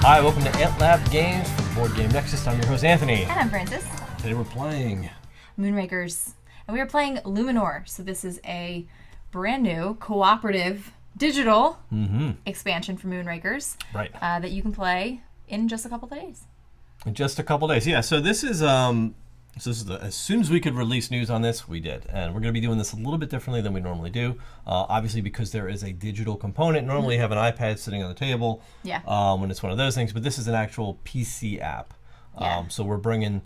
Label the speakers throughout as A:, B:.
A: Hi, welcome to Ant Lab Games from Board Game Nexus. I'm your host, Anthony.
B: And I'm Francis.
A: Today we're playing
B: Moonrakers. And we are playing Luminor. So this is a brand new cooperative digital expansion for Moonrakers.
A: Right.
B: That you can play in just a couple of days.
A: In just a couple days. Yeah, so this is as soon as we could release news on this, we did. And we're going to be doing this a little bit differently than we normally do. Obviously, because there is a digital component. Normally you have an iPad sitting on the table when it's one of those things, but this is an actual PC app. So we're bringing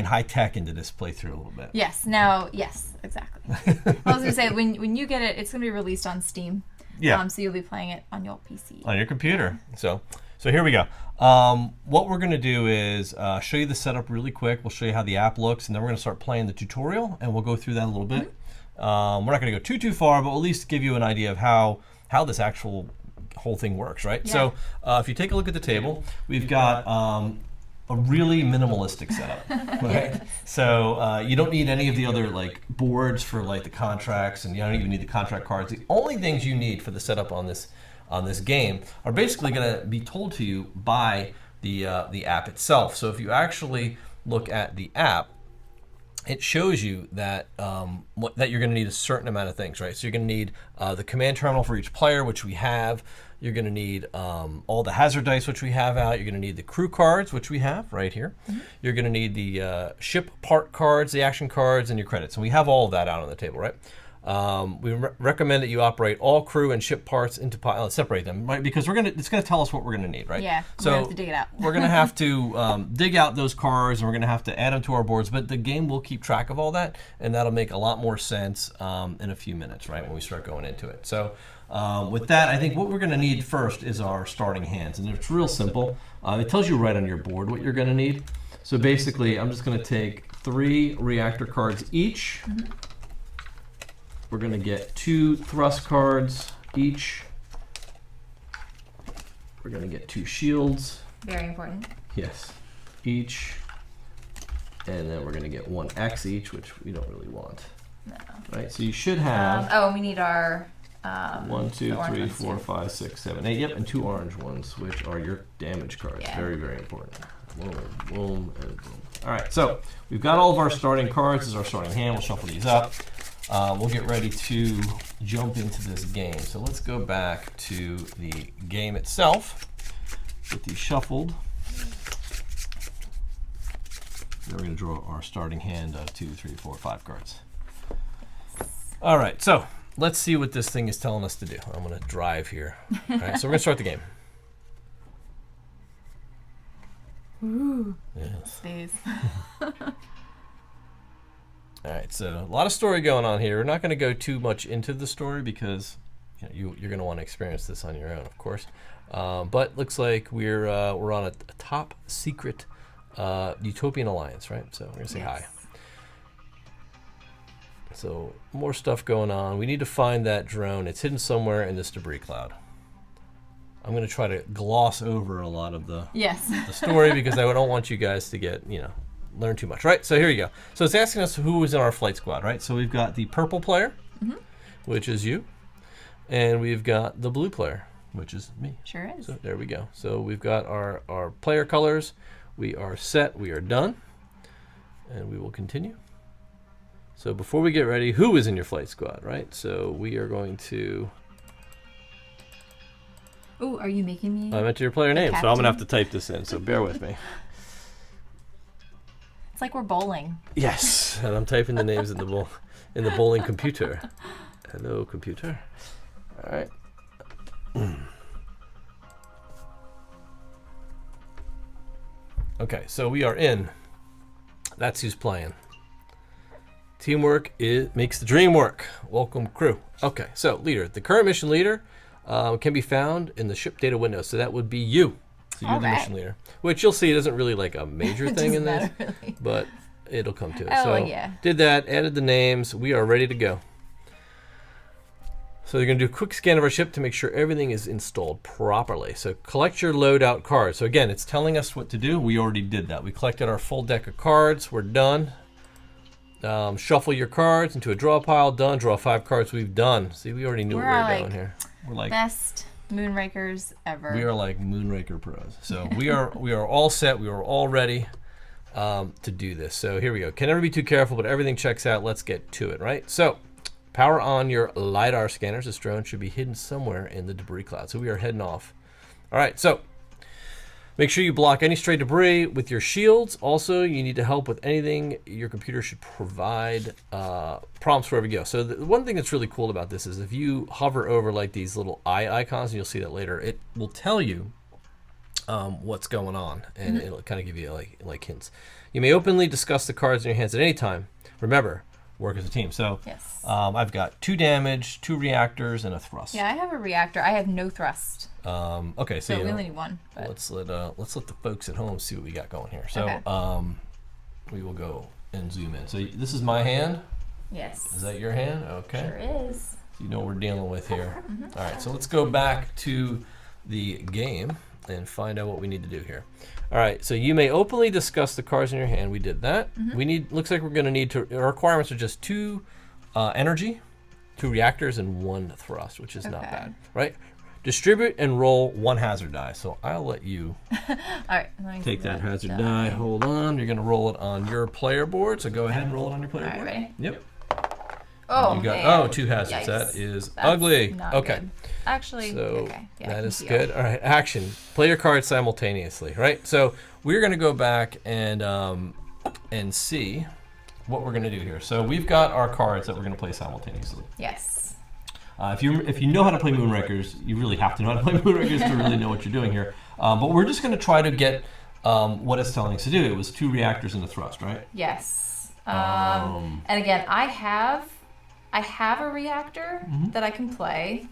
A: high tech into this playthrough a little bit.
B: Yes. Now, yes, exactly. I was going to say, when you get it, it's going to be released on Steam.
A: Yeah.
B: So you'll be playing it on your PC.
A: On your computer. So here we go. What we're going to do is show you the setup really quick. We'll show you how the app looks, and then we're going to start playing the tutorial, and we'll go through that a little bit. We're not going to go too far, but we'll at least give you an idea of how this actual whole thing works, right?
B: Yeah.
A: So if you take a look at the table, we've got a really minimalistic setup, right? So you don't need any of the other like boards for like the contracts, and you don't even need the contract cards. The only things you need for the setup on this game are basically going to be told to you by the app itself. So if you actually look at the app, it shows you that that you're going to need a certain amount of things, right? So you're going to need the command terminal for each player, which we have. You're going to need all the hazard dice, which we have out. You're going to need the crew cards, which we have right here. You're going to need the ship part cards, the action cards, and your credits. And we have all of that out on the table, right? We recommend that you operate all crew and ship parts into separate them, right? Because it's gonna tell us what we're gonna need, right?
B: Yeah.
A: So
B: we're gonna have to dig it out.
A: we're gonna have to dig out those cards, and we're gonna have to add them to our boards. But the game will keep track of all that, and that'll make a lot more sense in a few minutes, right? When we start going into it. So with that, I think what we're gonna need first is our starting hands, and it's real simple. It tells you right on your board what you're gonna need. So basically, I'm just gonna take 3 reactor cards each. We're going to get 2 thrust cards each. We're going to get 2 shields.
B: Very important.
A: Yes, each. And then we're going to get 1 X each, which we don't really want.
B: No.
A: Right, so you should have...
B: and we need our...
A: 1, 2, 3, 4, 5, 6, 7, 8. Yep, and 2 orange ones, which are your damage cards.
B: Yeah.
A: Very, very important. Boom, boom, and boom. All right, so we've got all of our starting cards. This is our starting hand. We'll shuffle these up. We'll get ready to jump into this game. So let's go back to the game itself. Get these shuffled. Then we're going to draw our starting hand of 2, 3, 4, 5 cards. All right, so let's see what this thing is telling us to do. I'm going to drive here. All right, so we're going to start the game.
B: Ooh.
A: Yes.
B: Space.
A: All right, so a lot of story going on here. We're not going to go too much into the story because you're going to want to experience this on your own, of course. But looks like we're on a top secret utopian alliance, right? So we're going to say hi. So more stuff going on. We need to find that drone. It's hidden somewhere in this debris cloud. I'm going to try to gloss over a lot of the story because I don't want you guys to get, learn too much, right? So here you go. So it's asking us who is in our flight squad, right? So we've got the purple player, which is you, and we've got the blue player, which is me.
B: Sure is.
A: So there we go. So we've got our player colors. We are set. We are done. And we will continue. So before we get ready, who is in your flight squad, right? So we are going to...
B: Oh, are you making me?
A: I meant your player name,
B: captain?
A: so I'm going to have to type this in, so bear with me.
B: It's like we're bowling.
A: Yes, and I'm typing the names in the bowling computer. Hello, computer. All right. Okay, so we are in. That's who's playing. Teamwork makes the dream work. Welcome, crew. Okay, so leader. The current mission leader can be found in the ship data window, so that would be you. So you're the mission leader, which you'll see isn't really like a major thing in this, really. But it'll come to it.
B: Oh,
A: so
B: yeah.
A: Did that, added the names. We are ready to go. So you're going to do a quick scan of our ship to make sure everything is installed properly. So collect your loadout cards. So again, it's telling us what to do. We already did that. We collected our full deck of cards. We're done. Shuffle your cards into a draw pile. Done. Draw 5 cards. We've done. See, we already knew what we were doing here. We're like
B: best Moonrakers ever.
A: We are like Moonraker pros. So we are all set. We are all ready to do this. So here we go. Can never be too careful, but everything checks out. Let's get to it, right? So power on your LiDAR scanners. This drone should be hidden somewhere in the debris cloud. So we are heading off. All right, so make sure you block any stray debris with your shields. Also, you need to help with anything. Your computer should provide prompts wherever you go. So the one thing that's really cool about this is if you hover over like these little eye icons, and you'll see that later, it will tell you what's going on, and it'll kind of give you like hints. You may openly discuss the cards in your hands at any time. Remember, work as a team. So
B: yes.
A: I've got 2 damage, 2 reactors, and a thrust.
B: Yeah, I have a reactor. I have no thrust.
A: Okay, so
B: we only need 1. But.
A: Let's let the folks at home see what we got going here. So we will go and zoom in. So this is my hand.
B: Yes.
A: Is that your hand? Okay.
B: Sure is.
A: So you know what we're dealing with here. All right, so let's go back to the game and find out what we need to do here. All right, so you may openly discuss the cards in your hand. We did that. Looks like we're going to need our requirements are just 2 energy, 2 reactors, and 1 thrust, which is not bad, right? Distribute and roll 1 hazard die. So I'll let you
B: All right,
A: take that hazard die. Hold on. You're going to roll it on your player board. So go ahead and roll it on your player board.
B: All right, ready?
A: Yep.
B: Oh,
A: you got,
B: man.
A: 2 hazards.
B: Yikes.
A: That is
B: That's
A: ugly.
B: not
A: Okay.
B: Good. Actually,
A: So
B: okay. Yeah,
A: that is good. All right, action. Play your cards simultaneously, right? So we're going to go back and see what we're going to do here. So we've got our cards that we're going to play simultaneously.
B: Yes.
A: If you know how to play Moonrakers, you really have to know how to play Moonrakers to really know what you're doing here. But we're just going to try to get what it's telling us to do. It was 2 reactors and a thrust, right?
B: Yes. And again, I have a reactor that I can play,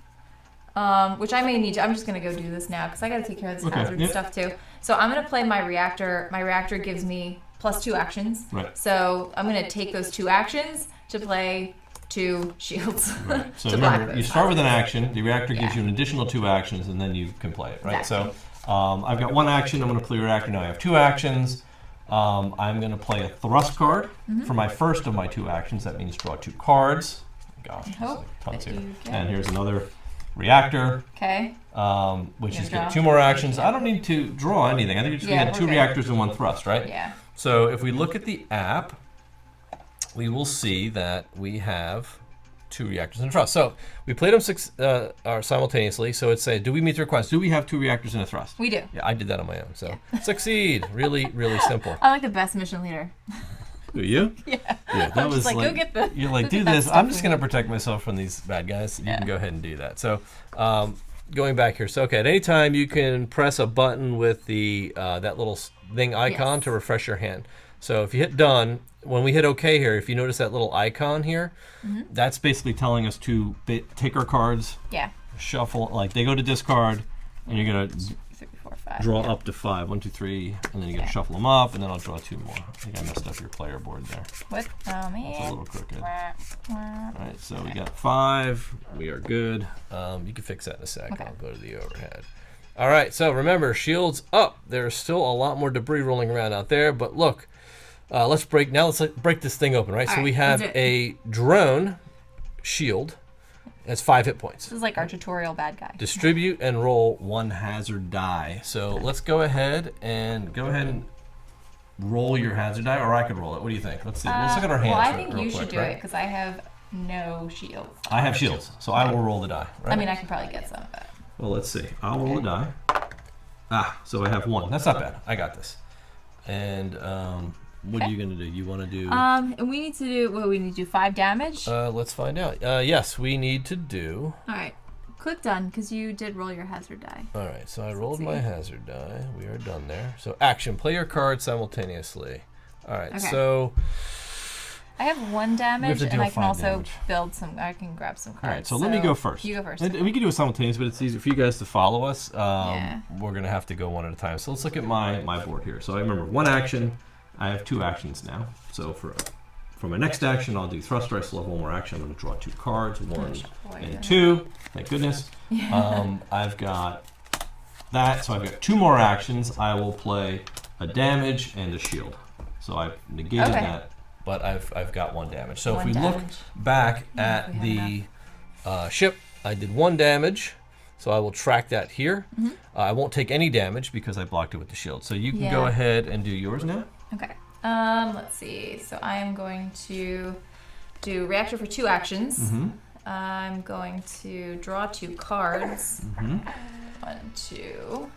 B: which I may need to. I'm just going to go do this now because I got to take care of this hazard stuff too. So I'm going to play my reactor. My reactor gives me +2 actions.
A: Right.
B: So I'm going to take those 2 actions to play 2 shields.
A: Right. So remember, you start with an action. The reactor gives you an additional 2 actions, and then you can play it, right?
B: Exactly.
A: So I've got 1 action. I'm going to play reactor. Now I have 2 actions. I'm going to play a thrust card for my first of my 2 actions. That means draw 2 cards. Gosh, there's like tons here. And here's another reactor.
B: Okay.
A: Which is good. 2 more actions. I don't need to draw anything. I think we had 2 reactors and 1 thrust, right?
B: Yeah.
A: So if we look at the app, we will see that we have 2 reactors and a thrust. So we played them simultaneously. So it's saying, do we meet the request? Do we have 2 reactors and a thrust?
B: We do.
A: Yeah, I did that on my own. So succeed. Really, really simple.
B: I'm like the best mission leader.
A: Do you?
B: Yeah.
A: Yeah, that
B: I'm
A: was
B: just like, go get the.
A: You're like, do this. I'm just going to protect myself from these bad guys. You can go ahead and do that. So going back here. So, okay, at any time you can press a button with the that little thing icon to refresh your hand. So if you hit done, when we hit OK here, if you notice that little icon here, that's basically telling us to take our cards, shuffle, like they go to discard, and you're going to
B: 3, 4, 5,
A: draw up to 5. 1, 2, 3, and then you're going to shuffle them up, and then I'll draw 2 more. I think I messed up your player board there.
B: What? Oh, man.
A: It's a little crooked. All right, so we got 5. We are good. You can fix that in a sec.
B: Okay.
A: I'll go to the overhead. All right, so remember, shields up. There's still a lot more debris rolling around out there, but look. Let's break this thing open, right? So we have a drone shield. That's 5 hit points.
B: This is like our tutorial bad guy.
A: Distribute and roll 1 hazard die. So let's go ahead and roll your hazard die, or I could roll it. What do you think? Let's see. Let's look at our hands.
B: Well, I think
A: real
B: you
A: quick,
B: should do it because I have no shields.
A: I have shields, so I will roll the die. Right?
B: I mean, I can probably get some, but.
A: Well, let's see. I'll roll the die. So I have 1. That's not bad. I got this. And what are you going to do? You want to do...
B: we need to do... What, we need to do 5 damage?
A: Let's find out. Yes, we need to do...
B: All right. Click done, because you did roll your hazard die.
A: All right, so I rolled my hazard die. We are done there. So action. Play your card simultaneously. All right, so...
B: I have 1 damage, and I can also
A: damage.
B: build some... I can grab some cards.
A: All right, so let me go first.
B: You go first.
A: And we can do it simultaneously, but it's easier for you guys to follow us. We're going to have to go one at a time. So let's look at my board here. So I remember 1 action. I have 2 actions now. So for my next action, I'll do thruster. I still have 1 more action. I'm going to draw 2 cards, 1 and 2. Thank goodness. I've got that. So I've got 2 more actions. I will play a damage and a shield. So I've negated that, but I've got 1 damage. So if we look back at the ship, I did 1 damage. So I will track that here. I won't take any damage because I blocked it with the shield. So you can go ahead and do yours now.
B: Okay. Let's see. So I am going to do reactor for 2 actions. I'm going to draw 2 cards. 1, 2.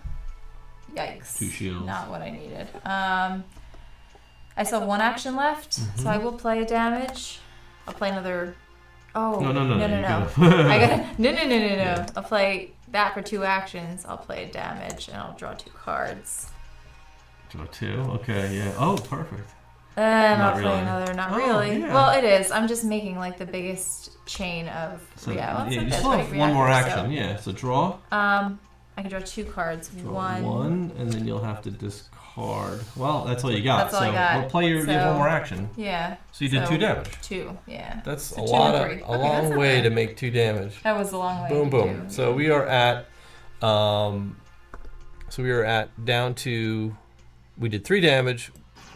B: Yikes.
A: 2 shields.
B: Not what I needed. I still have 1 action left, so I will play a damage. I'll play another. Oh no! I got no. I'll play that for 2 actions. I'll play a damage, and I'll draw 2 cards.
A: Draw 2. Okay. Yeah. Oh, perfect.
B: And I'll play another. Not really.
A: Yeah.
B: Well, it is. I'm just making like the biggest chain of.
A: So, you still have 1 more action. Yeah. So draw.
B: I can draw 2 cards.
A: Draw 1, and then you'll have to discard. Well, that's all you got.
B: That's all I got.
A: We'll play you have 1 more action.
B: Yeah.
A: So you did 2 damage.
B: 2. Yeah.
A: That's
B: So
A: a
B: 2
A: lot.
B: and 3.
A: A long way to make 2 damage.
B: That was a long way.
A: Boom,
B: to
A: boom.
B: do.
A: So we are at. Down to. We did 3 damage,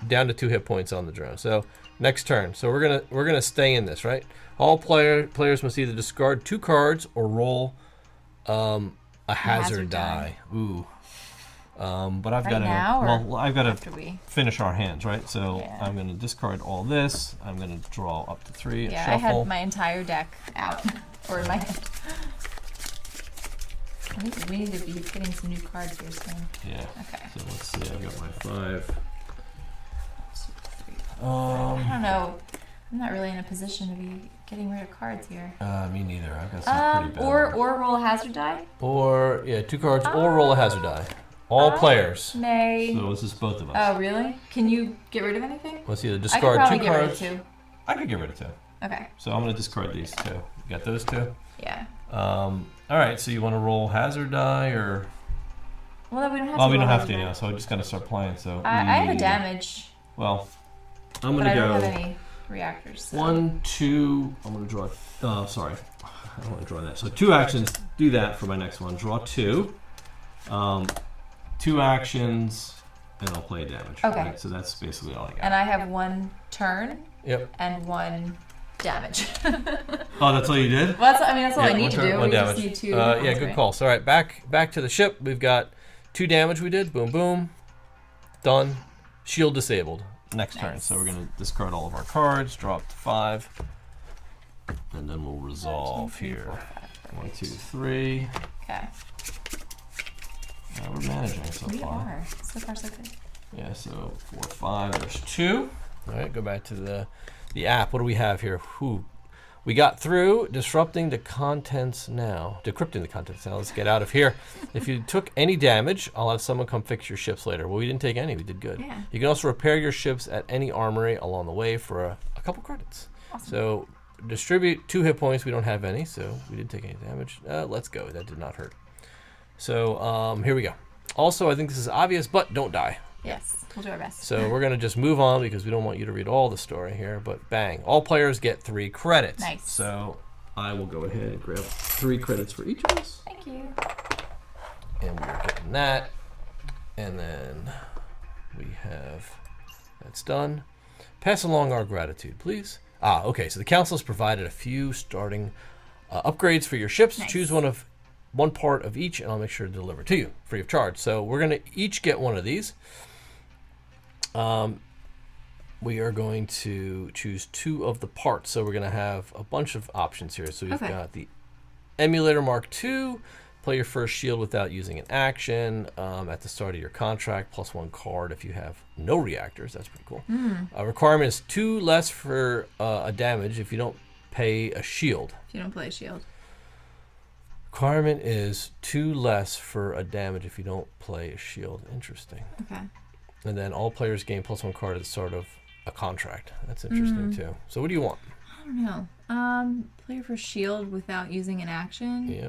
A: down to 2 hit points on the drone. So next turn. So we're gonna stay in this, right? All players must either discard 2 cards or roll a hazard die. Ooh. But I've got to finish our hands, right? So I'm going to discard all this. I'm going to draw up to 3.
B: Yeah,
A: shuffle.
B: I had my entire deck out or in my hand. I think we need to be getting some new cards here soon.
A: Yeah.
B: Okay.
A: So let's see. I've got my 5.
B: 2, 3. I don't know. I'm not really in a position to be getting rid of cards here.
A: Me neither. I've got some pretty bad.
B: Or roll a hazard die.
A: Or 2 cards or roll a hazard die. All players.
B: May.
A: So this is both of us.
B: Oh, really? Can you get rid of anything?
A: Let's either
B: I could
A: discard
B: probably
A: 2
B: get rid
A: cards.
B: of 2.
A: I could get rid of 2.
B: Okay.
A: So I'm going to discard these 2. You got those 2?
B: Yeah.
A: All right. So you want to roll hazard die or?
B: Well, no, we don't have to.
A: Well, we don't
B: roll
A: have to
B: hazard
A: now. So I'm just going to start playing. So
B: I have a damage.
A: Well, I'm going
B: But
A: to go.
B: I don't have any reactors. So.
A: 1, 2. I'm going to draw. Sorry, I don't want to draw that. So 2 actions. Do that for my next one. Draw 2. 2 actions, and I'll play damage.
B: Okay.
A: Right? So that's basically all I got.
B: And I have 1 turn.
A: Yep.
B: And 1 damage.
A: Oh, that's all you did?
B: Well, that's all I need to
A: turn,
B: do.
A: 1
B: We
A: damage.
B: just need 2.
A: Yeah, good call. So, all right, back to the ship. We've got 2 damage we did. Boom, boom. Done. Shield disabled. Next turn. So we're going to discard all of our cards, drop to 5, and then we'll resolve here. 1, 2, 3.
B: Okay.
A: We're managing so
B: We
A: far.
B: are. So far, so good.
A: Yeah, so 4, 5, there's 2. All right, go back to the app. What do we have here? We got through disrupting the contents now. Decrypting the contents now. Let's get out of here. If you took any damage, I'll have someone come fix your ships later. Well, we didn't take any. We did good.
B: Yeah.
A: You can also repair your ships at any armory along the way for a couple credits.
B: Awesome.
A: So distribute 2 hit points. We don't have any, so we didn't take any damage. Let's go. That did not hurt. So here we go. Also, I think this is obvious, but don't die.
B: Yes, we'll do our best.
A: So we're going to just move on because we don't want you to read all the story here, but bang. All players get 3 credits.
B: Nice.
A: So I will go ahead and grab 3 credits for each of us.
B: Thank you.
A: And we're getting that. And then we have, that's done. Pass along our gratitude, please. Okay, so the council has provided a few starting upgrades for your ships.
B: Nice.
A: Choose one part of each, and I'll make sure to deliver to you free of charge. So we're going to each get one of these. We are going to choose 2 of the parts. So we're going to have a bunch of options here. So we've got the Emulator Mark II. Play your first shield without using an action at the start of your contract, plus 1 card if you have no reactors. That's pretty cool. Requirement is 2 less for a damage if you don't pay a shield.
B: If you don't play a shield.
A: Requirement is 2 less for a damage if you don't play a shield. Interesting.
B: Okay.
A: And then all players gain plus 1 card at the start of a contract. That's interesting too. So what do you want?
B: I don't know. Play for shield without using an action.
A: Yeah.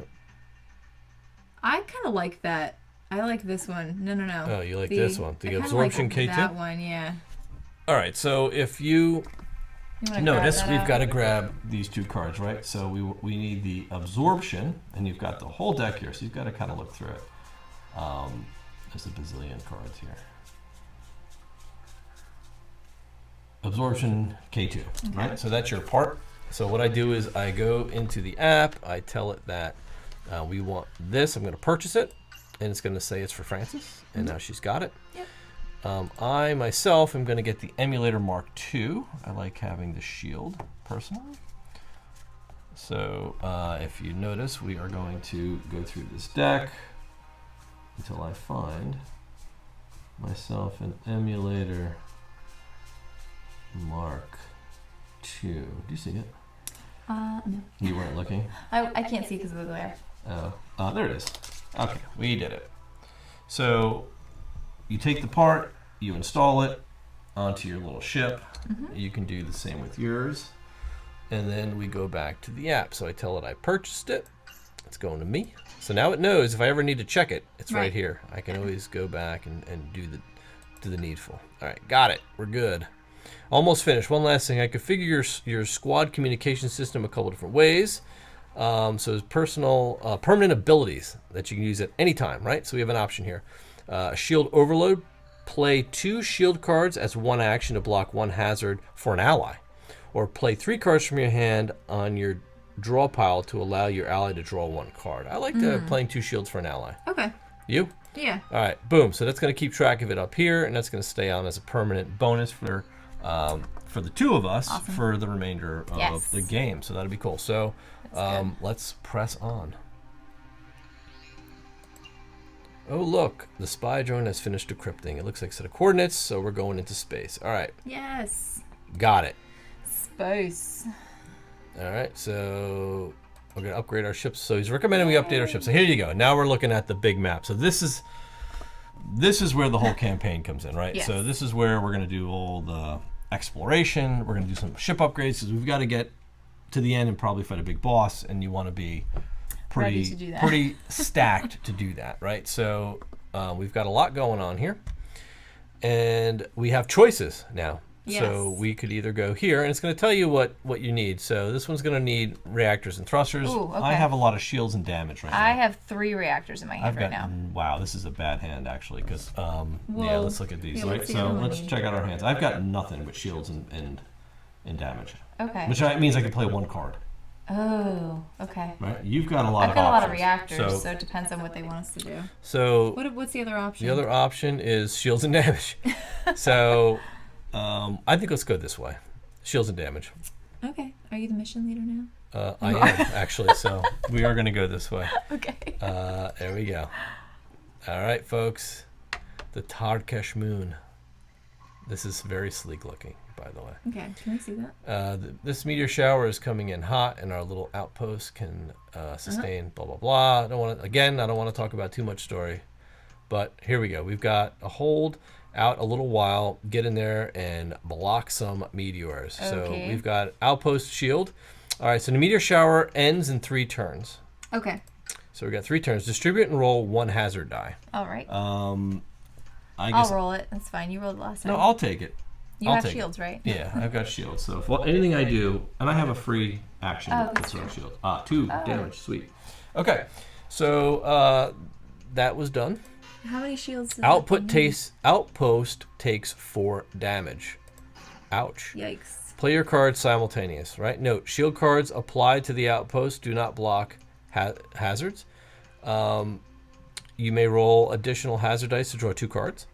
B: I kind of like that. I like this one. No.
A: Oh, you like this one? The
B: I kinda
A: absorption
B: like
A: K2?
B: That one, yeah.
A: All right. So if you
B: wanna
A: notice,
B: grab that
A: we've
B: out?
A: got to grab these 2 cards, right? So we need the absorption, and you've got the whole deck here. So you've got to kind of look through it. There's a bazillion cards here. Absorption K2, right? So that's your part. So what I do is I go into the app, I tell it that We want this. I'm going to purchase it, and it's going to say it's for Francis, and now she's got it.
B: Yep.
A: I myself am going to get the Emulator Mark II. I like having the shield personally. So if you notice, we are going to go through this deck until I find myself an Emulator Mark II. Do you see it?
B: No.
A: You weren't looking?
B: I can't see because of the glare.
A: Oh, there it is. Okay, we did it. So you take the part, you install it onto your little ship. You can do the same with yours. And then we go back to the app. So I tell it I purchased it. It's going to me. So now it knows if I ever need to check it, it's right here. I can always go back and do the needful. All right, got it. We're good. Almost finished. One last thing. I configure your squad communication system a couple different ways. So there's permanent abilities that you can use at any time, right? So we have an option here. Shield Overload. Play 2 shield cards as one action to block 1 hazard for an ally. Or play 3 cards from your hand on your draw pile to allow your ally to draw 1 card. I like playing 2 shields for an ally.
B: Okay.
A: You?
B: Yeah.
A: All right, boom. So that's going to keep track of it up here, and that's going to stay on as a permanent bonus for the 2 of us for the remainder of the game. So that'll be cool. So let's press on. Oh, look. The spy drone has finished decrypting. It looks like a set of coordinates, so we're going into space. All right.
B: Yes.
A: Got it.
B: Space.
A: All right, so we're going to upgrade our ships. So he's recommending we update our ships. So here you go. Now we're looking at the big map. So this is where the whole campaign comes in, right?
B: Yes.
A: So this is where we're going to do all the exploration. We're going to do some ship upgrades because we've got to get to the end and probably fight a big boss, and you want to be pretty stacked to do that, right? So we've got a lot going on here, and we have choices now.
B: Yes.
A: So we could either go here, and it's going to tell you what you need. So this one's going to need reactors and thrusters.
B: Ooh, okay.
A: I have a lot of shields and damage right now.
B: I have 3 reactors in my hand right now.
A: Wow, this is a bad hand actually, because
B: Whoa.
A: let's look at these.
B: Yeah,
A: Right,
B: let's see
A: so
B: what we
A: let's
B: need.
A: check out our hands. I've got nothing but shields and damage,
B: Okay.
A: which means I can play 1 card.
B: Oh, okay.
A: Right, you've got a lot
B: I've
A: of
B: got a lot of
A: options.
B: reactors, so it depends on what they want us to do.
A: So
B: What's the other option?
A: the other option is shields and damage. So I think let's go this way. Shields and damage.
B: Okay. Are you the mission leader now?
A: I am, actually, so we are going to go this way.
B: Okay.
A: There we go. All right, folks. The Tarkesh moon. This is very sleek looking, by the way.
B: Okay. Can I see that?
A: This meteor shower is coming in hot, and our little outpost can sustain blah, blah, blah. I don't want to talk about too much story, but here we go. We've got a hold out a little while, get in there and block some meteors.
B: Okay.
A: So we've got outpost shield. All right, so the meteor shower ends in 3 turns.
B: Okay.
A: So we got 3 turns. Distribute and roll 1 hazard die.
B: All right.
A: I guess
B: I'll roll it. That's fine. You rolled last time.
A: No, I'll take it.
B: You have shields, right?
A: Yeah, I've got shields. So anything I do, and I have a free action
B: Oh,
A: to
B: that's
A: throw
B: true.
A: shield. 2 damage. Sweet. Okay, so that was done.
B: How many shields? Does
A: Outpost takes 4 damage. Ouch.
B: Yikes.
A: Play your cards simultaneous, right? Note, shield cards applied to the outpost do not block hazards. You may roll additional hazard dice to draw 2 cards.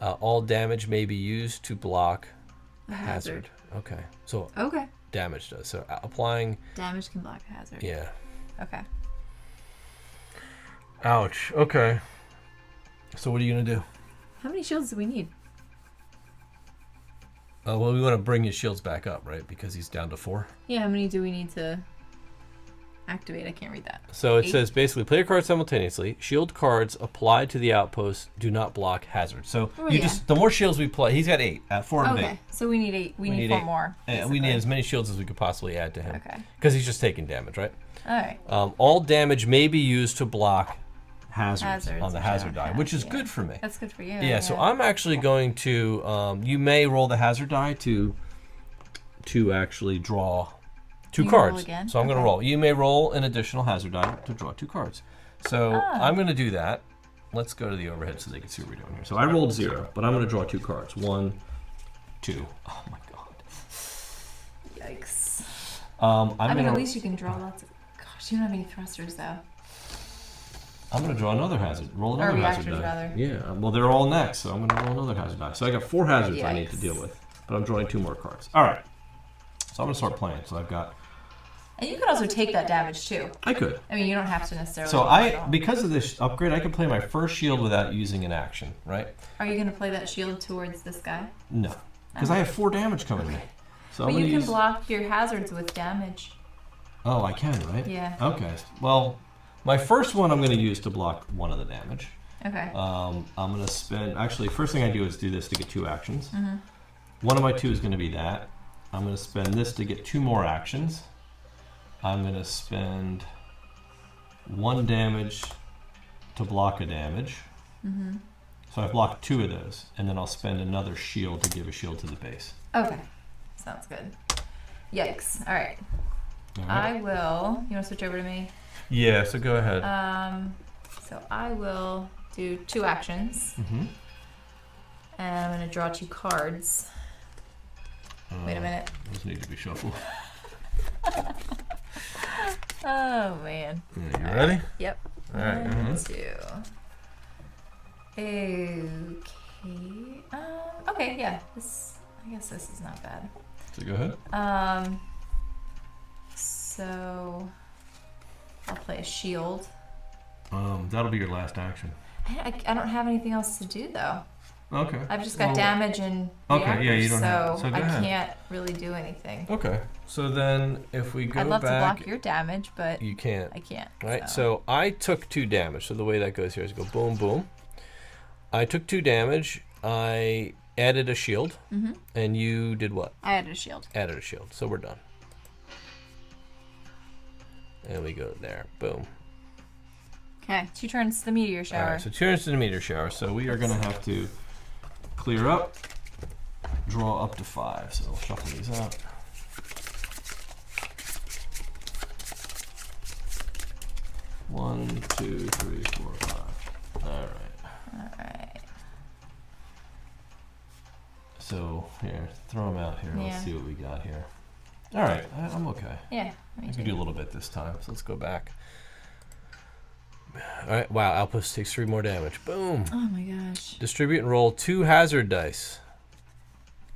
A: All damage may be used to block
B: A hazard.
A: Okay, so
B: Okay.
A: damage does. So applying...
B: Damage can block a hazard.
A: Yeah.
B: Okay.
A: Ouch. Okay. So what are you going to do?
B: How many shields do we need?
A: Well, we want to bring his shields back up, right? Because he's down to 4.
B: Yeah, how many do we need to activate? I can't read that.
A: So it
B: 8?
A: says basically play your cards simultaneously. Shield cards applied to the outpost do not block hazards. So the more shields we play, he's got 8. 4 of 8.
B: Okay, so we need 8. We need 4
A: 8.
B: more.
A: And we need as many shields as we could possibly add to him.
B: Okay.
A: Because he's just taking damage, right?
B: All right.
A: All damage may be used to block hazards on the
B: which I
A: hazard
B: don't
A: die,
B: have,
A: which is
B: yeah.
A: good for me.
B: That's good for you.
A: Yeah, so I'm actually going to, you may roll the hazard die to actually draw 2
B: You
A: cards.
B: roll again?
A: So I'm going to
B: Okay.
A: roll. You may roll an additional hazard die to draw 2 cards. So I'm going to do that. Let's go to the overhead so they can see what we're doing here. So I rolled 0, but I'm going to draw 2 cards. 1, 2. Oh my god.
B: Yikes.
A: I'm
B: I mean,
A: gonna,
B: at least you can draw lots of You don't have any thrusters though.
A: I'm going to draw another hazard. Roll
B: Or
A: another hazard
B: reactors,
A: die.
B: rather.
A: Yeah, well, they're all next, so I'm going to roll another hazard die. So I got 4 hazards I need to deal with, but I'm drawing 2 more cards. All right. So I'm going to start playing. So I've got...
B: And you could also take that damage too.
A: I could.
B: I mean, you don't have to necessarily.
A: So because of this upgrade, I can play my first shield without using an action, right?
B: Are you going to play that shield towards this guy?
A: No, because I have 4 damage coming in. So
B: but
A: I'm
B: you can block your hazards with damage.
A: Oh, I can, right?
B: Yeah.
A: Okay. Well, my first one I'm going to use to block 1 of the damage.
B: Okay.
A: I'm going to spend... Actually, first thing I do is do this to get 2 actions. One of my 2 is going to be that. I'm going to spend this to get 2 more actions. I'm going to spend 1 damage to block a damage. So I've blocked 2 of those. And then I'll spend another shield to give a shield to the base.
B: Okay. Sounds good. Yikes. All right.
A: All right.
B: I will... You want to switch over to me?
A: Yeah, so go ahead.
B: So I will do 2 actions. And I'm going to draw 2 cards. Wait a minute.
A: Those need to be shuffled.
B: Oh, man.
A: Yeah, you ready?
B: Yep.
A: All right.
B: 1, 2. Okay, yeah. I guess this is not bad.
A: So go ahead.
B: So I'll play a shield.
A: That'll be your last action.
B: I don't have anything else to do though.
A: Okay.
B: I've just got damage and
A: Okay, yeah, you don't
B: so
A: have... So go
B: I
A: ahead.
B: can't really do anything.
A: Okay. So then if we go
B: I'd love
A: back...
B: to block your damage, but
A: You can't.
B: I can't.
A: Right, so I took 2 damage. So the way that goes here is go boom, boom. I took 2 damage. I added a shield. And you did what?
B: I added a shield.
A: Added a shield. So we're done. And we go there. Boom.
B: Okay, 2 turns to the meteor shower.
A: All right, so 2 turns to the meteor shower. So we are going to have to clear up, draw up to 5. So we'll shuffle these out. One, 2, 3, 4, 5. All right.
B: All right.
A: So here, throw them out here.
B: Yeah.
A: Let's see what we got here. All right, I'm okay.
B: Yeah, me
A: I
B: too.
A: can do a little bit this time. So let's go back. All right. Wow. Outpost takes 3 more damage. Boom.
B: Oh my gosh.
A: Distribute and roll 2 hazard dice.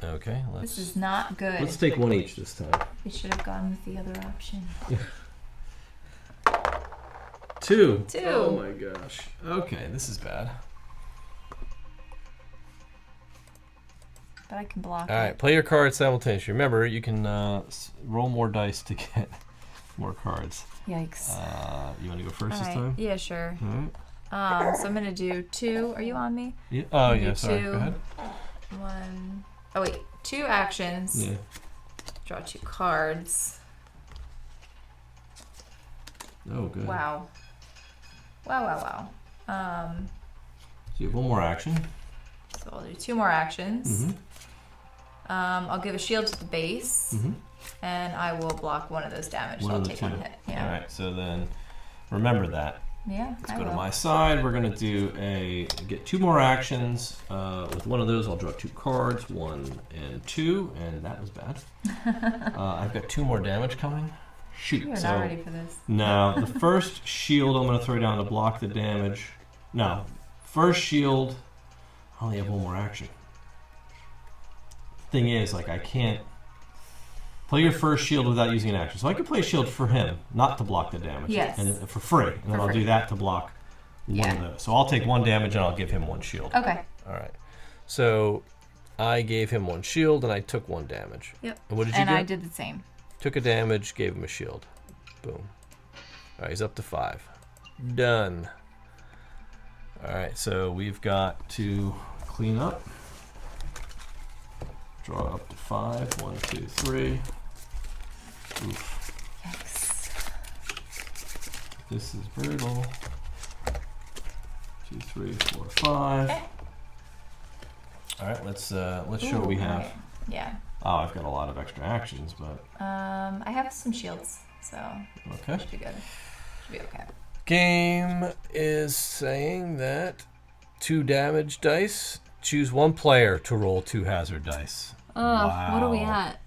A: Okay.
B: This is not good.
A: Let's take 1 each this time.
B: We should have gone with the other option.
A: 2.
B: 2.
A: Oh my gosh. Okay, this is bad.
B: But I can block
A: All right,
B: it.
A: play your cards simultaneously. Remember, you can roll more dice to get more cards.
B: Yikes.
A: You want to go first
B: All
A: this
B: right.
A: time?
B: Yeah, sure.
A: All right.
B: So I'm gonna do 2. Are you on me?
A: Yeah. Oh,
B: Do
A: yeah. Sorry.
B: 2,
A: Go ahead.
B: 1. Oh wait, 2 actions.
A: Yeah.
B: Draw 2 cards.
A: Oh, good.
B: Wow. Wow.
A: So you have 1 more action.
B: So I'll do 2 more actions. I'll give a shield to the base, and I will block 1 of those damage. So I'll take 1 hit. Yeah.
A: All right. So then, remember that.
B: Yeah.
A: Let's go to my side. We're gonna do get 2 more actions. With 1 of those, I'll draw 2 cards, 1 and 2, and that was bad. I've got 2 more damage coming. Shoot.
B: You're not ready for this.
A: No, the first shield I'm gonna throw down to block the damage. No, first shield. I only have 1 more action. Thing is, like, I can't play your first shield without using an action. So I could play a shield for him, not to block the damage.
B: Yes.
A: And for free. And then I'll do that to block 1 of those. So I'll take 1 damage and I'll give him 1 shield.
B: Okay.
A: All right. So I gave him 1 shield and I took 1 damage.
B: Yep.
A: And what did you
B: And
A: do?
B: I did the same.
A: Took a damage, gave him a shield. Boom. All right, he's up to 5. Done. All right, so we've got to clean up. Draw up to 5. 1, 2, 3. Oof.
B: Yikes.
A: This is brutal. 2, 3, 4, 5.
B: Okay.
A: All right, let's show what we have.
B: Right. Yeah.
A: Oh, I've got a lot of extra actions, but
B: I have some shields, so
A: okay.
B: should be good. Should be okay.
A: Game is saying that 2 damage dice. Choose 1 player to roll 2 hazard dice.
B: What are we at?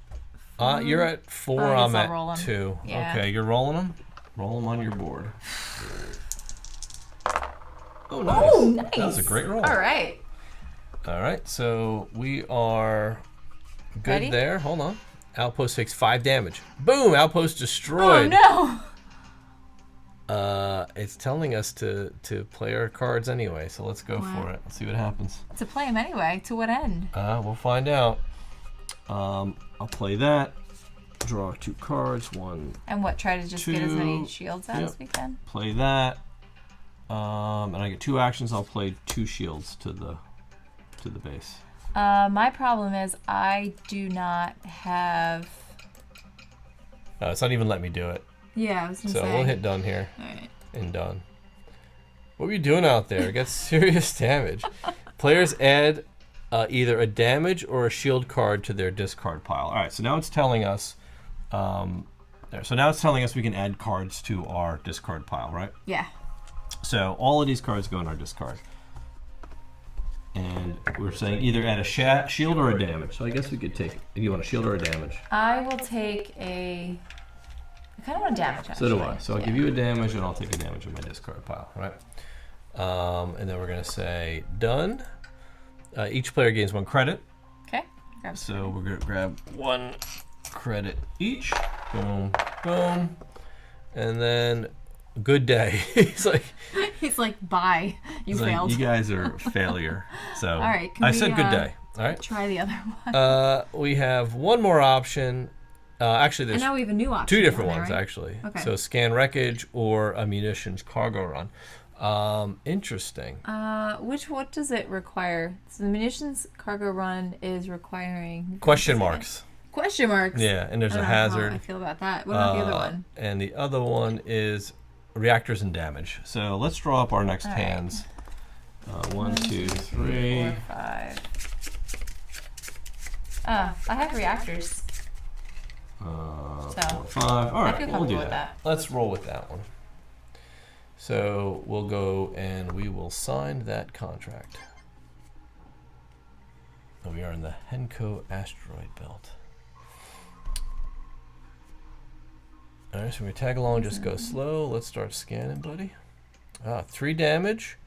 A: You're at 4.
B: I guess
A: I'm
B: I'll roll
A: at
B: 'em.
A: 2.
B: Yeah.
A: Okay, you're rolling them. Roll them on your board. Oh, nice.
B: Oh, nice.
A: That was a great roll.
B: All right.
A: All right, so we are good
B: Ready?
A: there. Hold on. Outpost takes 5 damage. Boom! Outpost destroyed.
B: Oh
A: It's telling us to play our cards anyway, so let's go for it. Let's see what happens.
B: no! To play him anyway. To what end?
A: We'll find out. I'll play that. Draw 2 cards. 1.
B: And what? Try to just get as many
A: 2.
B: shields out as we can.
A: Play that. And I get 2 actions. I'll play 2 shields to the base.
B: My problem is I do not have.
A: It's not even letting me do it.
B: Yeah, I was gonna
A: So
B: say.
A: we'll hit done here.
B: All right.
A: And done. What were you doing out there? It got serious damage. Players add either a damage or a shield card to their discard pile. All right, so now it's telling us. So now it's telling us we can add cards to our discard pile, right?
B: Yeah.
A: So all of these cards go in our discard. And we're saying either add a shield or a damage. So I guess we could take. If you want a shield or a damage.
B: I will take a. I kind of want a damage. Actually.
A: So do I. So I'll give you a damage, and I'll take a damage in my discard pile, right? And then we're gonna say done. Each player gains 1 credit.
B: Okay. Grab
A: So we're gonna grab 1 credit each. Boom, boom, and then good day.
B: He's like, bye. You failed.
A: You guys are a failure. So
B: All right,
A: I said good day. All right.
B: Try the other one.
A: We have one more option. Actually,
B: And
A: there's
B: now we have a new option.
A: 2 different
B: on there,
A: ones
B: right?
A: actually.
B: Okay.
A: So scan wreckage or a munitions cargo run. Interesting.
B: What does it require? So the munitions cargo run is requiring
A: Question marks.
B: Question marks.
A: Yeah, and there's
B: I
A: a
B: don't know how
A: hazard.
B: I feel about that. What about the other one?
A: And the other one is reactors and damage. So let's draw up our next
B: All right.
A: hands. 1, 2, 3.
B: 4, 5. I have reactors.
A: 4,
B: So,
A: 5. All right,
B: I feel
A: we'll
B: comfortable
A: do
B: with
A: that.
B: that.
A: Let's roll with that one. So we'll go and we will sign that contract. We are in the Henko Asteroid Belt. All right, so we tag along, just go slow. Let's start scanning, buddy. 3 damage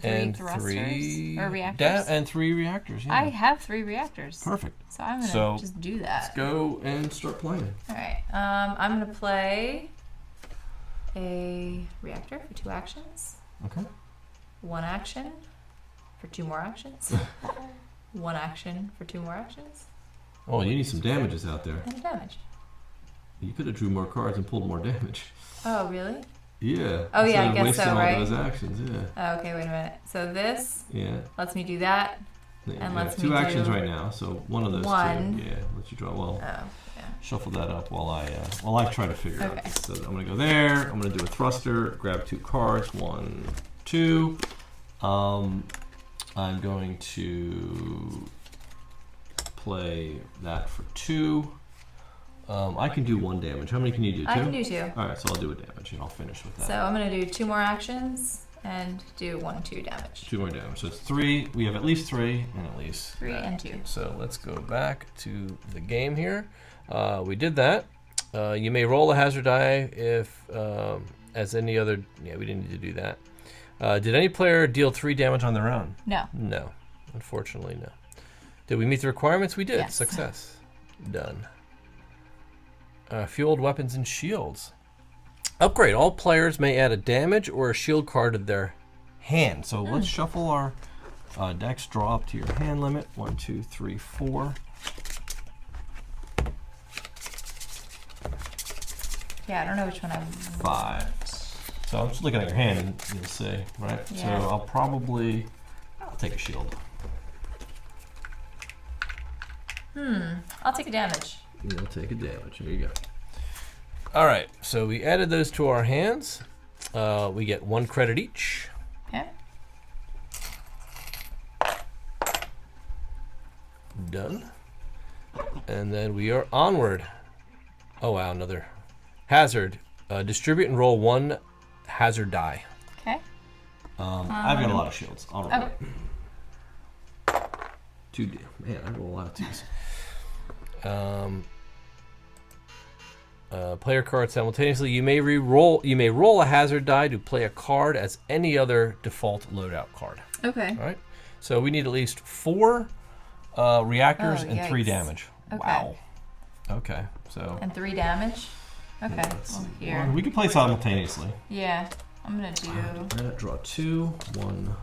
B: And 3 thrusters or reactors.
A: and 3 reactors. Yeah.
B: I have 3 reactors.
A: Perfect.
B: So I'm gonna
A: So,
B: just do that.
A: Let's go and start playing.
B: All right. I'm gonna play a reactor for 2 actions.
A: Okay.
B: 1 action for 2 more actions. 1 action for 2 more actions.
A: Oh, you need some damages out there.
B: And a damage.
A: You could have drew more cards and pulled more damage.
B: Oh, really?
A: Yeah.
B: Oh, yeah,
A: instead
B: I
A: of
B: guess
A: wasting
B: so,
A: all
B: right?
A: those actions, yeah.
B: Oh, okay, wait a minute. So this
A: Yeah.
B: lets me do that.
A: You
B: And
A: have
B: lets
A: 2
B: me
A: actions
B: do
A: right now, so one of those
B: 1.
A: 2. Yeah, let you draw. Well,
B: Oh, yeah.
A: shuffle that up while I try to figure out.
B: Okay.
A: So I'm gonna go there. I'm gonna do a thruster. Grab 2 cards. 1, 2. I'm going to play that for 2. I can do 1 damage. How many can you do? 2?
B: I can do 2.
A: All right, so I'll do a damage and I'll finish with that.
B: So I'm gonna do 2 more actions and do 1, 2 damage.
A: 2 more damage. So it's 3. We have at least 3 and at least
B: 3
A: that.
B: and 2.
A: So let's go back to the game here. We did that. You may roll a hazard die if, as any other. Yeah, we didn't need to do that. Did any player deal 3 damage on their own?
B: No.
A: No, unfortunately, no. Did we meet the requirements? We did.
B: Yes.
A: Success. Done. Fueled weapons and shields. Upgrade. All players may add a damage or a shield card to their hand. So let's shuffle our decks. Draw up to your hand limit. 1, 2, 3, 4.
B: Yeah, I don't know which one I
A: 5. So I'm just looking at your hand and you'll see, right?
B: Yeah.
A: So I'll take a shield.
B: I'll take a damage.
A: You'll take a damage. There you go. All right. So we added those to our hands. We get 1 credit each.
B: Okay.
A: Done. And then we are onward. Oh wow, another hazard. Distribute and roll 1 hazard die.
B: Okay.
A: I've got a lot of shields. I'll roll
B: Okay.
A: it. 2D. Man, I roll a lot of 2s. Player card simultaneously. You may roll a hazard die to play a card as any other default loadout card.
B: Okay.
A: All right. So we need at least 4 reactors and 3 damage.
B: Okay.
A: Wow. Okay. So.
B: And 3 damage. Okay. Well, here.
A: We can play simultaneously.
B: Yeah. I'm gonna do.
A: Draw 2. 1,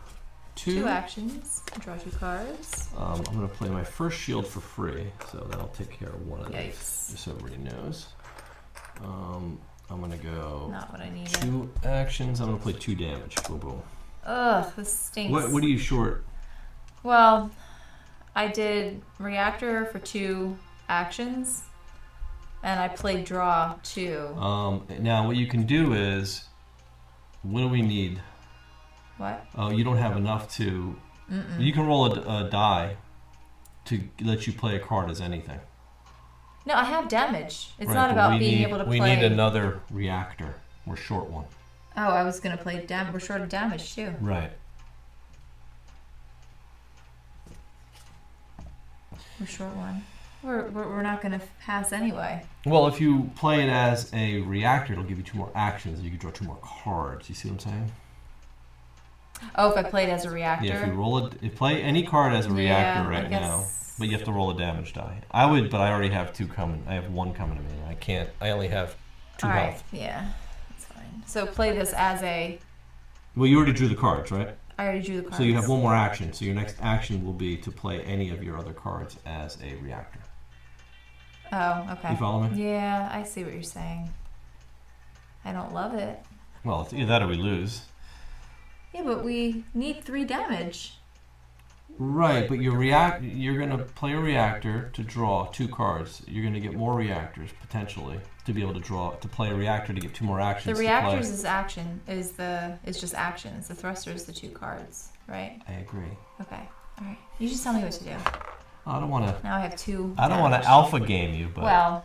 A: 2.
B: 2 actions. Draw 2 cards.
A: I'm gonna play my first shield for free, so that'll take care of one of these.
B: Yikes.
A: Just so everybody knows. I'm gonna go.
B: Not what I needed.
A: 2 actions. I'm gonna play 2 damage. Boom, boom.
B: Ugh, this stinks.
A: What are you short?
B: Well, I did reactor for 2 actions, and I played draw 2.
A: Now what you can do is, what do we need?
B: What?
A: Oh, you don't have enough to. You can roll a die to let you play a card as anything.
B: No, I have damage. It's
A: Right,
B: not
A: but
B: about being able to play.
A: We need another reactor. We're short one.
B: Oh, I was gonna play damage. We're short of damage too.
A: Right.
B: We're short one. We're not gonna pass anyway.
A: Well, if you play it as a reactor, it'll give you 2 more actions. You can draw 2 more cards. You see what I'm saying?
B: Oh, if I played as a reactor.
A: Yeah, if you play any card as a reactor right now, but you have to roll a damage die. I would, but I already have 2 coming. I have 1 coming to me. I can't. I only have 2
B: All right.
A: health.
B: Yeah, that's fine. So play this as a.
A: Well, you already drew the cards, right?
B: I already drew the cards.
A: So you have 1 more action. So your next action will be to play any of your other cards as a reactor.
B: Oh, okay.
A: You follow me?
B: Yeah, I see what you're saying. I don't love it.
A: Well, it's either that or we lose.
B: Yeah, but we need 3 damage.
A: Right, but you're gonna play a reactor to draw 2 cards. You're gonna get more reactors potentially to be able to play a reactor to get 2 more actions.
B: The reactors is just actions. The thruster is the 2 cards, right?
A: I agree.
B: Okay. All right. You just tell me what to do.
A: I don't want to.
B: Now I have 2.
A: I don't want to alpha game you, but.
B: Well.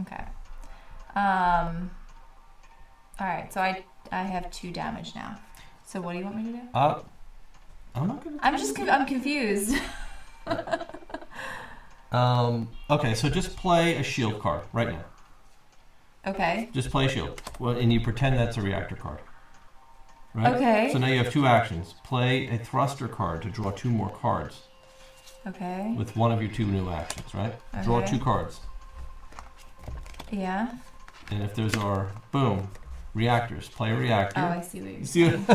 B: Okay. All right. So I have 2 damage now. So what do you want me to do?
A: I'm not gonna.
B: I'm confused.
A: Okay, so just play a shield card right now.
B: Okay.
A: Just play a shield. Well, and you pretend that's a reactor card. Right?
B: Okay.
A: So now you have 2 actions. Play a thruster card to draw 2 more cards.
B: Okay.
A: With one of your 2 new actions, right?
B: Okay.
A: Draw 2 cards.
B: Yeah.
A: And if those are, boom, reactors. Play a reactor.
B: Oh, I see what you're
A: saying.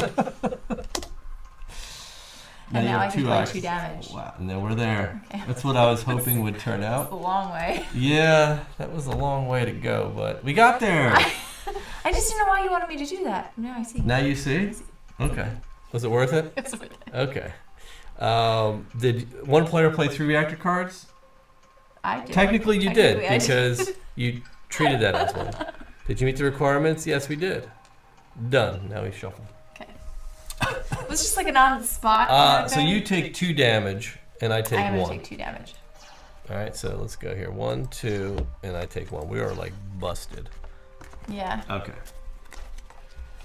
B: And now I can play
A: actions.
B: 2 damage.
A: Wow, and then we're there.
B: Okay.
A: That's what I was hoping would turn out.
B: It's a long way.
A: Yeah, that was a long way to go, but we got there.
B: I just didn't know why you wanted me to do that. Now I see.
A: Now you see? Okay. Was it worth it?
B: It's worth it.
A: Okay. Did one player play 3 reactor cards?
B: I did.
A: Technically you did,
B: I
A: because you treated that as one. Did you meet the requirements? Yes, we did. Done. Now we shuffle.
B: Okay. It was just like an on the spot.
A: So you take 2 damage, and I take 1.
B: I'm going to take 2 damage.
A: All right, so let's go here. 1, 2, and I take 1. We are like busted.
B: Yeah.
A: Okay.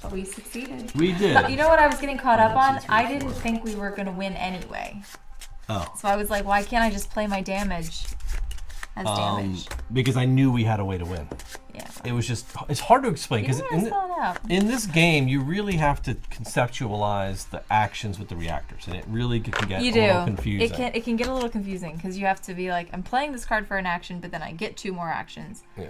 B: But we succeeded.
A: We did.
B: You know what I was getting caught up on? I didn't think we were going to win anyway.
A: Oh.
B: So I was like, why can't I just play my damage as damage?
A: Because I knew we had a way to win.
B: Yeah.
A: It was just, it's hard to explain because in this game you really have to conceptualize the actions with the reactors, and it really can get a little confusing.
B: It can get a little confusing because you have to be like, I'm playing this card for an action, but then I get 2 more actions.
A: Yeah.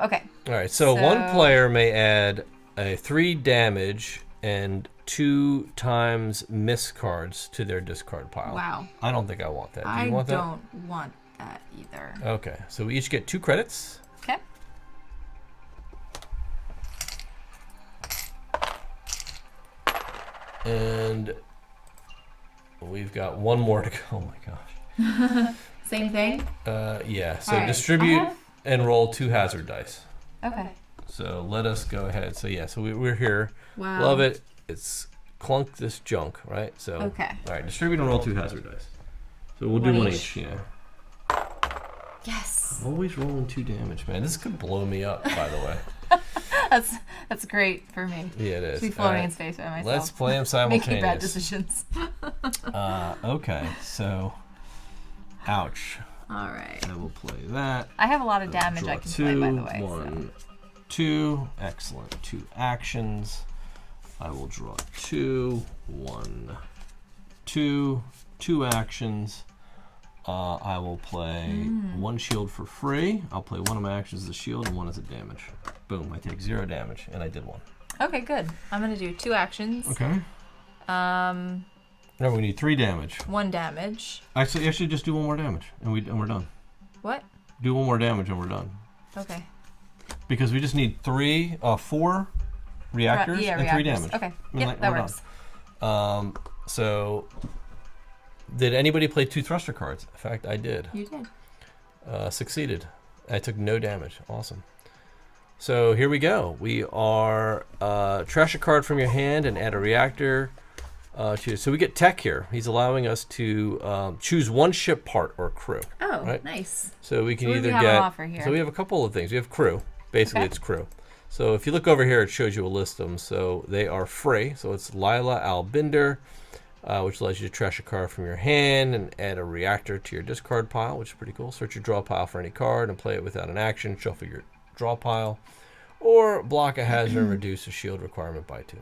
B: Okay.
A: All right. So one player may add a 3 damage and 2 times miss cards to their discard pile.
B: Wow.
A: I don't think I want that. Do you want that?
B: I don't want that either.
A: Okay. So we each get 2 credits.
B: Okay.
A: And we've got 1 more to go. Oh my gosh.
B: Same thing?
A: Yeah. So distribute and roll 2 hazard dice.
B: Okay.
A: So let us go ahead. So yeah, so we're here.
B: Wow.
A: Love it. It's clunk this junk, right? So
B: okay.
A: All right, distribute and roll 2 hazard dice. So we'll do 1 each. Yeah.
B: Yes.
A: I'm always rolling 2 damage, man. This could blow me up, by the way.
B: That's great for me.
A: Yeah, it is.
B: To be floating in space by myself.
A: Let's play them simultaneously.
B: Making bad decisions.
A: Okay, so, ouch.
B: All right.
A: I will play that.
B: I have a lot of damage I can play, by the way.
A: 1, 2. Excellent. 2 actions. I will draw 2. 1, 2. 2 actions. I will play 1 shield for free. I'll play 1 of my actions as a shield and 1 as a damage. Boom, I take 0 damage, and I did 1.
B: Okay, good. I'm going to do 2 actions.
A: Okay. Now we need 3 damage.
B: 1 damage.
A: Actually, just do 1 more damage, and we're done.
B: What?
A: Do 1 more damage, and we're done.
B: Okay.
A: Because we just need 4 reactors and 3 damage.
B: Okay, yep, that works.
A: So, did anybody play 2 thruster cards? In fact, I did.
B: You did.
A: Succeeded. I took no damage. Awesome. So here we go. We are trash a card from your hand and add a reactor. So we get tech here. He's allowing us to choose 1 ship part or crew.
B: Oh,
A: right?
B: Nice.
A: So we can
B: what
A: either
B: do we have
A: get.
B: on offer here?
A: So we have a couple of things. We have crew. Basically, it's crew. So if you look over here, it shows you a list of them. So they are free. So it's Lila Albinder, which allows you to trash a card from your hand and add a reactor to your discard pile, which is pretty cool. Search your draw pile for any card and play it without an action. Shuffle your draw pile. Or block a hazard and reduce a shield requirement by 2.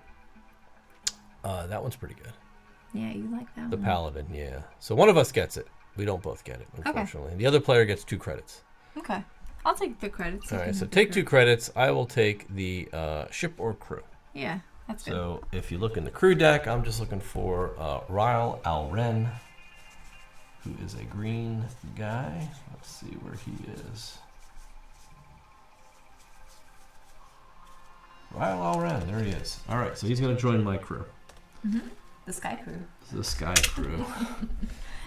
A: That one's pretty good.
B: Yeah, you like that
A: The
B: one.
A: Paladin, yeah. So one of us gets it. We don't both get it, unfortunately. Okay. The other player gets 2 credits.
B: Okay. I'll take the credits.
A: All right, so take 2 credits. I will take the ship or crew.
B: Yeah, that's good.
A: So if you look in the crew deck, I'm just looking for Ryle Alren, who is a green guy. Let's see where he is. Ryle Alren, there he is. All right, so he's going to join my crew.
B: Mm-hmm. The Sky Crew.
A: The Sky Crew.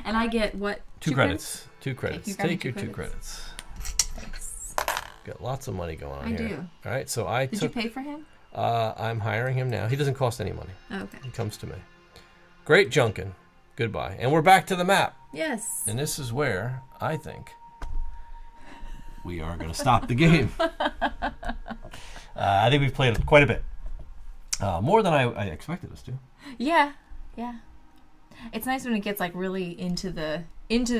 B: And I get what?
A: 2 credits. 2 credits. Take your 2
B: credits.
A: Thanks. Got lots of money going on
B: here.
A: I do. All right, so I
B: Did you pay for him?
A: I'm hiring him now. He doesn't cost any money.
B: Oh, okay.
A: He comes to me. Great Junkin. Goodbye. And we're back to the map.
B: Yes.
A: And this is where I think we are going to stop the game. I think we've played quite a bit. More than I expected us to.
B: Yeah. Yeah. It's nice when it gets like really into the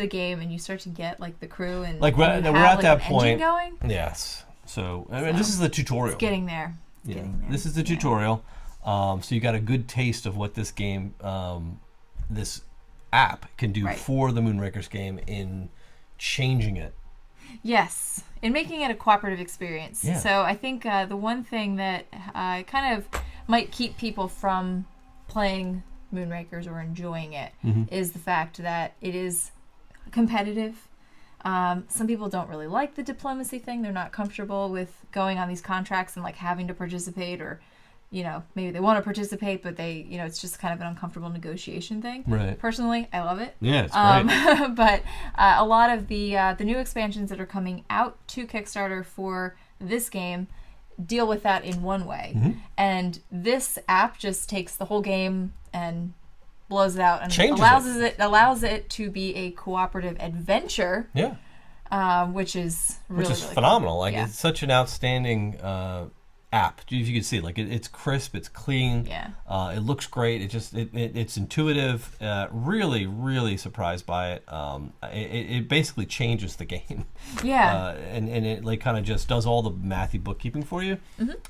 B: game and you start to get like the crew and
A: like we're at that point.
B: Going.
A: Yes. So I mean, this is the tutorial.
B: It's getting there.
A: This is the tutorial. So you got a good taste of what this game, this app can do for the Moonrakers game in changing it.
B: Yes, in making it a cooperative experience. Yeah. So I think the one thing that kind of might keep people from playing Moonrakers or enjoying it is the fact that it is competitive. Some people don't really like the diplomacy thing. They're not comfortable with going on these contracts and like having to participate, or maybe they want to participate, but they, it's just kind of an uncomfortable negotiation thing.
A: Right.
B: Personally, I love it.
A: Yeah, it's great.
B: But a lot of the new expansions that are coming out to Kickstarter for this game deal with that in one way. And this app just takes the whole game and blows it out and allows it to be a cooperative adventure.
A: Yeah.
B: Which is really,
A: really phenomenal. Cool. Like it's such an outstanding app. If you can see, like it's crisp, it's clean. Yeah. It looks great. It's intuitive. Really, really surprised by it. It basically changes the game.
B: Yeah.
A: And it like kind of just does all the mathy bookkeeping for you,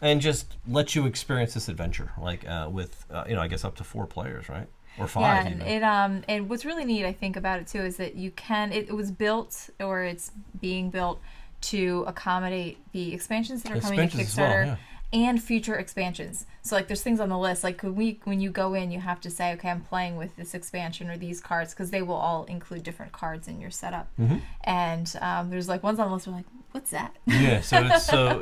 A: and just lets you experience this adventure. Like with I guess up to 4 players, right? Or 5 even.
B: And what's really neat, I think, about it too is that you can. It was built, or it's being built to accommodate the expansions that are coming to Kickstarter and future expansions. So like, there's things on the list. Like when you go in, you have to say, okay, I'm playing with this expansion or these cards, because they will all include different cards in your setup. And there's like ones on the list where like, what's that?
A: Yeah, so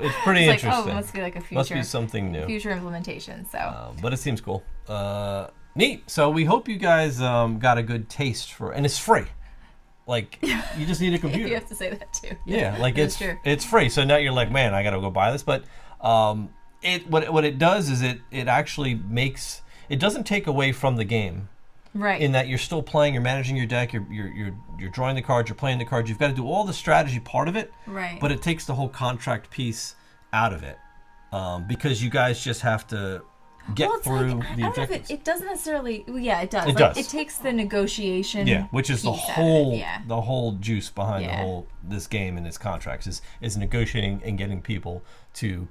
A: it's pretty interesting.
B: Like, oh, it must be like a future.
A: Must be something new.
B: Future implementation. So.
A: But it seems cool. Neat. So we hope you guys got a good taste for, and it's free. Like you just need a computer.
B: You have to say that too.
A: Yeah, like it's free. So now you're like, man, I got to go buy this. But what it does is it actually makes it doesn't take away from the game.
B: Right.
A: In that you're still playing, you're managing your deck, you're drawing the cards, you're playing the cards. You've got to do all the strategy part of it.
B: Right.
A: But it takes the whole contract piece out of it, because you guys just have to get
B: Well, it's
A: through
B: like, I
A: the
B: don't know if
A: objectives.
B: it doesn't necessarily. Well, yeah, it does.
A: It
B: Like,
A: does.
B: It takes the negotiation.
A: Yeah, which is the
B: piece out of
A: whole
B: it, yeah.
A: the whole juice behind
B: Yeah.
A: this game and its contracts is negotiating and getting people to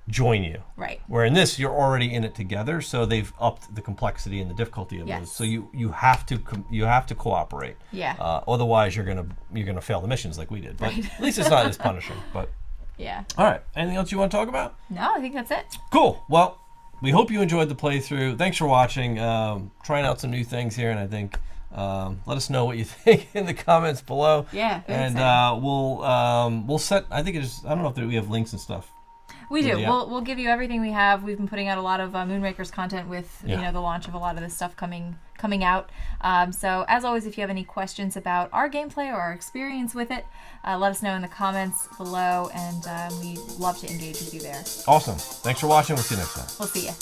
A: join you.
B: Right.
A: Where in this, you're already in it together, so they've upped the complexity and the difficulty of
B: Yes.
A: those. So you have to cooperate.
B: Yeah.
A: Otherwise, you're gonna fail the missions like we did. But
B: Right.
A: at least it's not as punishing. But
B: Yeah.
A: all right, anything else you want to talk about?
B: No, I think that's it.
A: Cool. Well, we hope you enjoyed the playthrough. Thanks for watching. Trying out some new things here, and I think let us know what you think in the comments below.
B: Yeah. Very
A: And
B: exciting.
A: we'll set. I think it's. I don't know if we have links and stuff.
B: We do.
A: Yeah.
B: We'll give you everything we have. We've been putting out a lot of Moonrakers content with
A: Yeah.
B: the launch of a lot of this stuff coming out. So as always, if you have any questions about our gameplay or our experience with it, let us know in the comments below, and we love to engage with you there.
A: Awesome. Thanks for watching. We'll see you next time.
B: We'll see you.